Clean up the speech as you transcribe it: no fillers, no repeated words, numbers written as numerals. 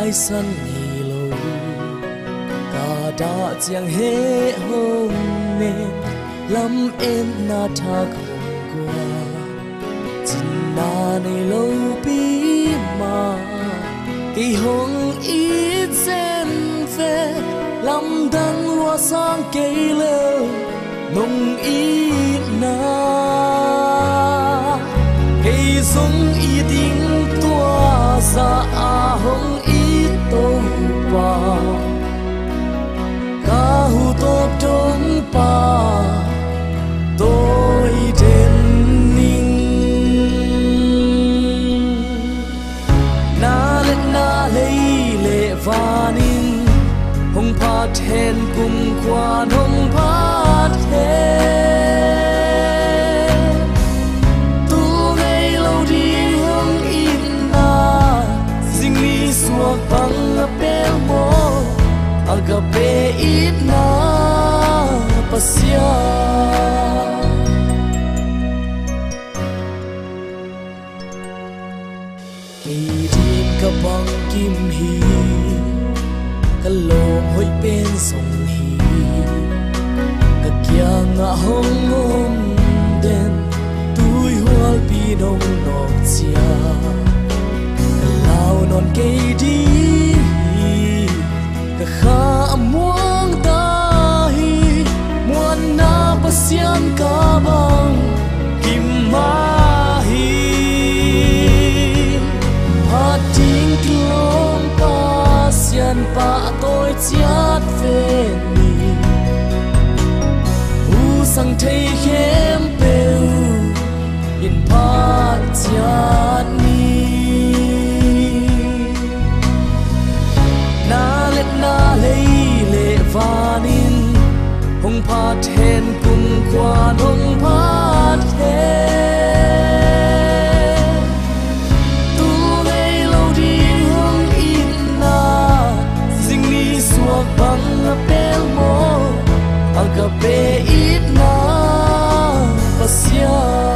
ai sân nghỉ lâu cả đã chẳng hề hôm nên lắm em na tha không qua chính na này lâu bí mà kỳ hồng ít xem về lắm đắng loa sang cây lơ nông ít na cây giống ít tiếng tua ra hồng ít tô pa ca hu tô trống pa tôi đến ninh na lấy lệ và ninh hồng pa thèn cùng quan hồng pa thèn tu ngày lâu đi hồng in na dinh mi suộc bằng apel mo agape ít na pasya kỳ đi ka bang kim hi ka lo hoi pen song hi ka kya nga hong om den tui hual pi nong nok chia ka lao non ke đi ka kha muang ta hi muan na pasian ka bang kim ma hi ha ting klong pasian pa tôi chiat về ni u sang thei khem peu in pa chiat ni na lấy lệ và nín hồng pa thèn cùng quan hồng pa thèn tu ngày lâu đi hồng in na dinh mi suộc bằng apel mo agape ít na pasya